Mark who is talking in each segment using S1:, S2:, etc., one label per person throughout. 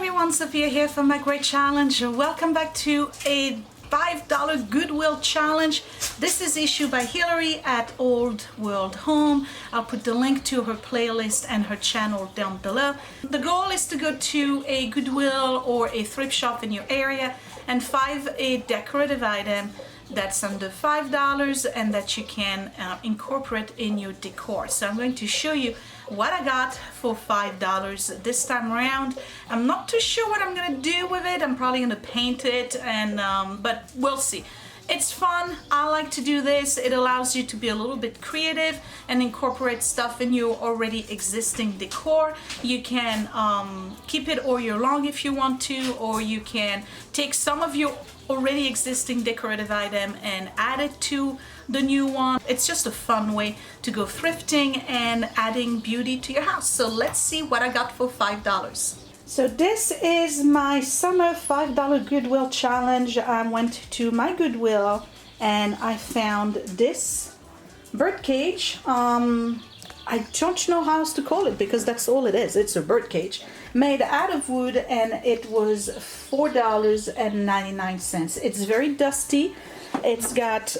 S1: everyone, Sophia here from My Great Challenge. Welcome back to a $5 Goodwill challenge. This is issued by Hillary at Old World Home. I'll put the link to her playlist and her channel down below. The goal is to go to a Goodwill or a thrift shop in your area and find a decorative item that's under $5 and that you can incorporate in your decor. So I'm going to show you what I got for $5 this time around. I'm not too sure what I'm gonna do with it. I'm probably gonna paint it, and but we'll see. It's fun. I like to do this. It allows you to be a little bit creative and incorporate stuff in your already existing decor. You can keep it all year long if you want to, or you can take some of your already existing decorative item and add it to the new one. It's just a fun way to go thrifting and adding beauty to your house. So let's see what I got for $5. So this is my summer $5 Goodwill challenge. I went to my Goodwill and I found this bird cage. I don't know how else to call it because that's all it is. It's a bird cage made out of wood, and it was $4.99. It's very dusty. It's got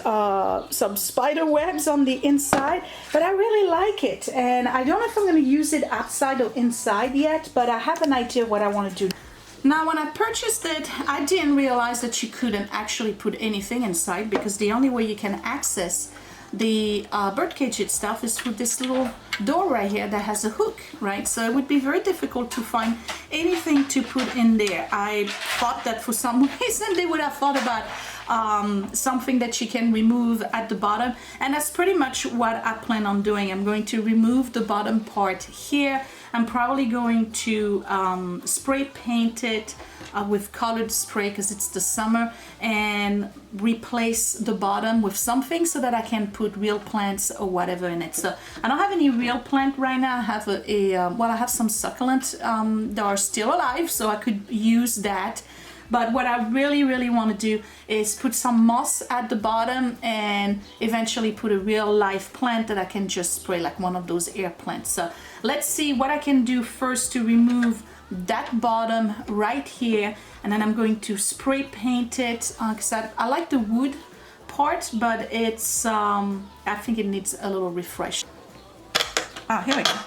S1: some spider webs on the inside, but I really like it, and I don't know if I'm going to use it outside or inside yet, but I have an idea what I want to do. Now, when I purchased it, I didn't realize that you couldn't actually put anything inside, because the only way you can access the birdcage itself is through this little door right here that has a hook, right? So it would be very difficult to find anything to put in there. I thought that for some reason they would have thought about something that you can remove at the bottom, and that's pretty much what I plan on doing. I'm going to remove the bottom part here. I'm probably going to spray paint it with colored spray because it's the summer, and replace the bottom with something so that I can put real plants or whatever in it. So I don't have any real plant right now. I have I have some succulents that are still alive, so I could use that. But what I really want to do is put some moss at the bottom and eventually put a real live plant that I can just spray, like one of those air plants. So let's see what I can do first to remove that bottom right here, and then I'm going to spray paint it because I like the wood part, but it's I think it needs a little refresh. Here we go.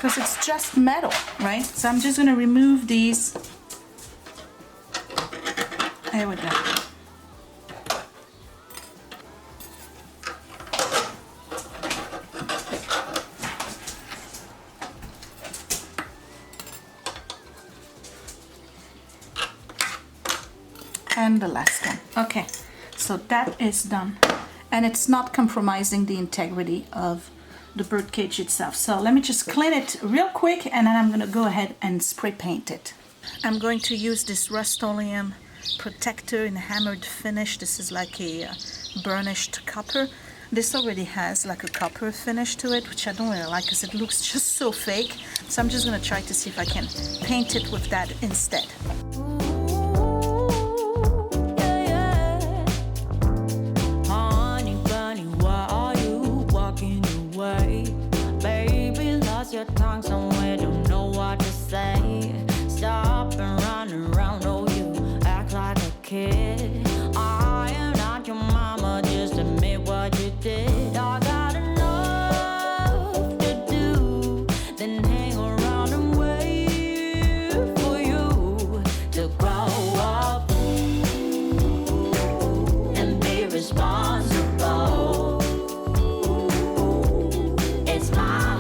S1: Because it's just metal, right? So I'm just gonna remove these. There we go. And the last one. Okay, so that is done. And it's not compromising the integrity of the bird cage itself. So let me just clean it real quick, and then I'm gonna go ahead and spray paint it. I'm going to use this Rust-Oleum protector in hammered finish. This is like a burnished copper. This already has like a copper finish to it, which I don't really like because it looks just so fake. So I'm just gonna try to see if I can paint it with that instead.
S2: Your tongue somewhere, don't know what to say. Stop and run around, oh, you act like a kid. I am not your mama, just admit what you did. I got enough to do, then hang around and wait for you to grow up and be responsible. It's my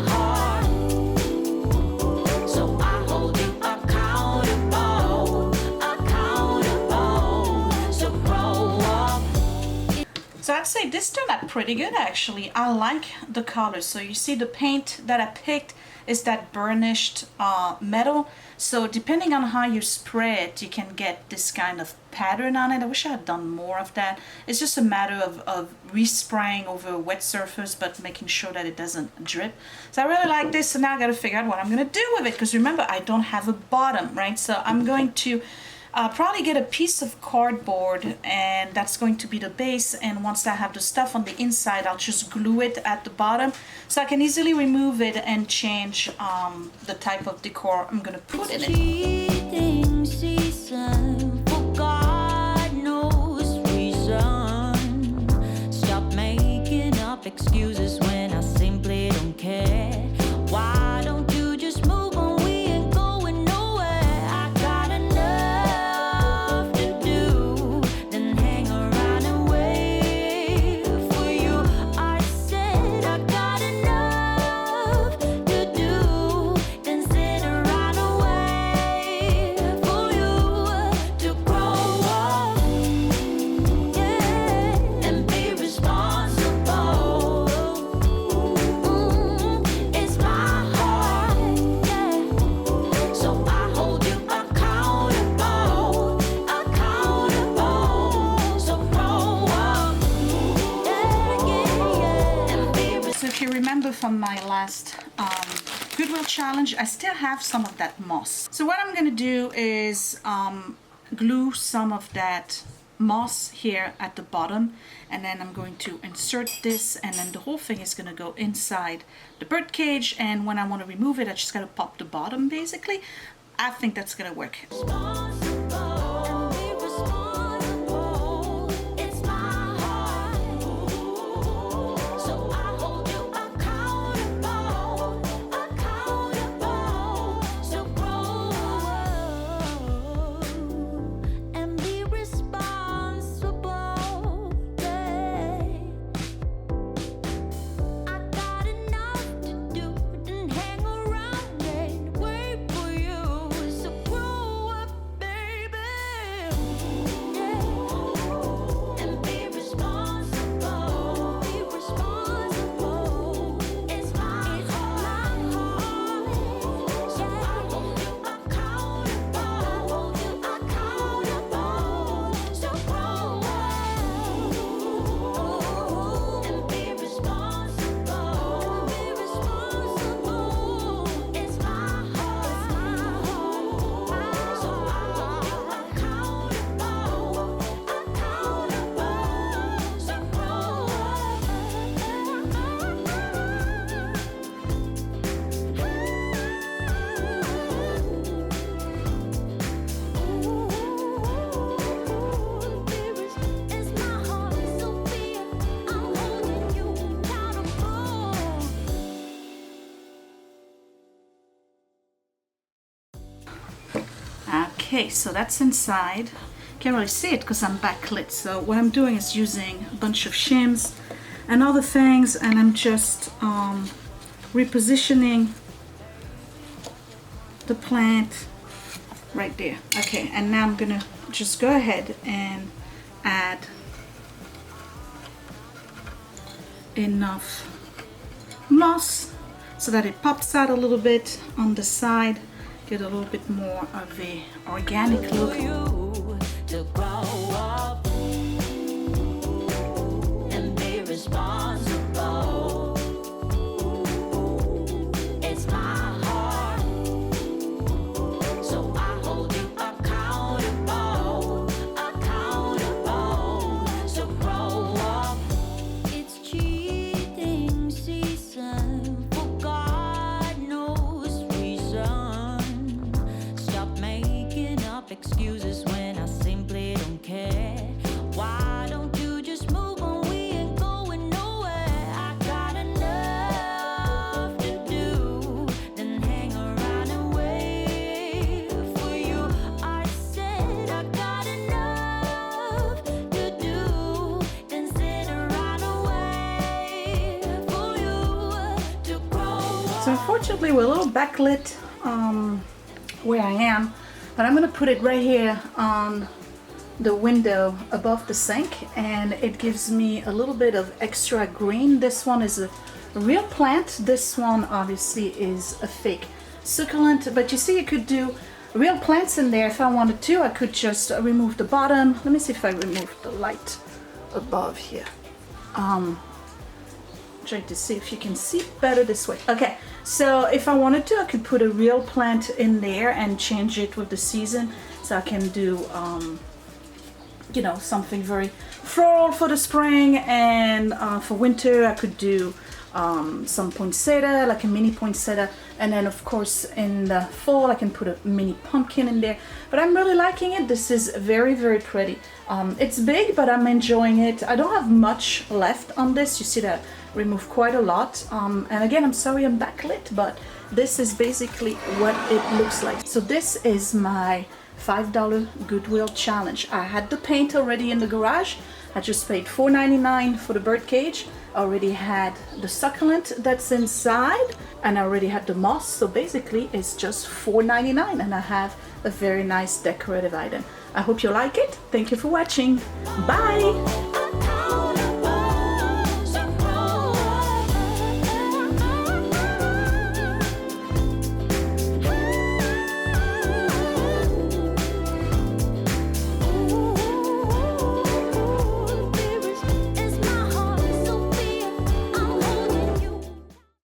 S1: So I'd say this turned out pretty good actually. I like the color. So you see the paint that I picked is that burnished metal. So depending on how you spray it, you can get this kind of pattern on it. I wish I had done more of that. It's just a matter of respraying over a wet surface, but making sure that it doesn't drip. So I really like this, so now I gotta figure out what I'm gonna do with it, because remember, I don't have a bottom, right? So I'm going to I'll probably get a piece of cardboard, and that's going to be the base, and once I have the stuff on the inside, I'll just glue it at the bottom so I can easily remove it and change the type of decor I'm gonna put in it.
S2: Cheating season, for God knows reason. Stop making up excuses when I simply don't care. Why don't you just move on? We ain't going nowhere. I got enough to do than hang around and wait for you. I said I got enough to do than sit around and wait for you to grow up, yeah, and be responsible. It's my heart, yeah. So I hold you accountable, accountable. So grow up, yeah, yeah, yeah, and be
S1: So if you remember from my last Goodwill challenge, I still have some of that moss. So what I'm gonna do is glue some of that moss here at the bottom, and then I'm going to insert this, and then the whole thing is gonna go inside the bird cage, and when I want to remove it, I just gotta pop the bottom basically. I think that's gonna work.
S2: responsible, be responsible. It's my heart, so I hold you accountable, accountable. So grow up and be responsible, yeah. I got enough to do than hang around and wait for you. So grow up, baby, yeah, and be responsible, be responsible. It's my heart, so I hold you accountable, accountable. So grow up and be responsible, be responsible. It's my heart, so I hold you accountable, accountable. So grow It's my heart, Sophia. I'm holding you accountable.
S1: Okay, so that's inside. Can't really see it because I'm backlit. So what I'm doing is using a bunch of shims and other things, and I'm just repositioning the plant right there. Okay, and now I'm gonna just go ahead and add enough moss so that it pops out a little bit on the side, get a little bit more of a organic look.
S2: For you to grow up and be responsible. It's my heart, so I hold you accountable, accountable. So grow up. It's cheating season, for God knows reason. Stop making up excuses when I simply don't care. Why don't you just move on? We ain't going nowhere. I got enough to do than hang around and wait for you. I said I got enough to do than sit around and wait for you to grow up.
S1: So unfortunately we're a little backlit where I am, but I'm gonna put it right here on the window above the sink, and it gives me a little bit of extra green. This one is a real plant. This one obviously is a fake succulent, but you see you could do real plants in there if I wanted to. I could just remove the bottom. Let me see if I remove the light above here. Try to see if you can see better this way. Okay, so if I wanted to, I could put a real plant in there and change it with the season. So I can do, you know, something very floral for the spring, and for winter I could do some poinsettia, like a mini poinsettia, and then of course in the fall I can put a mini pumpkin in there. But I'm really liking it. This is very, very pretty. It's big, but I'm enjoying it. I don't have much left on this. You see that I removed quite a lot, and again, I'm sorry I'm backlit, but this is basically what it looks like. So this is my $5 Goodwill challenge. I had the paint already in the garage. I just paid $4.99 for the bird cage. I already had the succulent that's inside, and I already had the moss. So basically it's just $4.99 and I have a very nice decorative item. I hope you like it. Thank you for watching. Bye!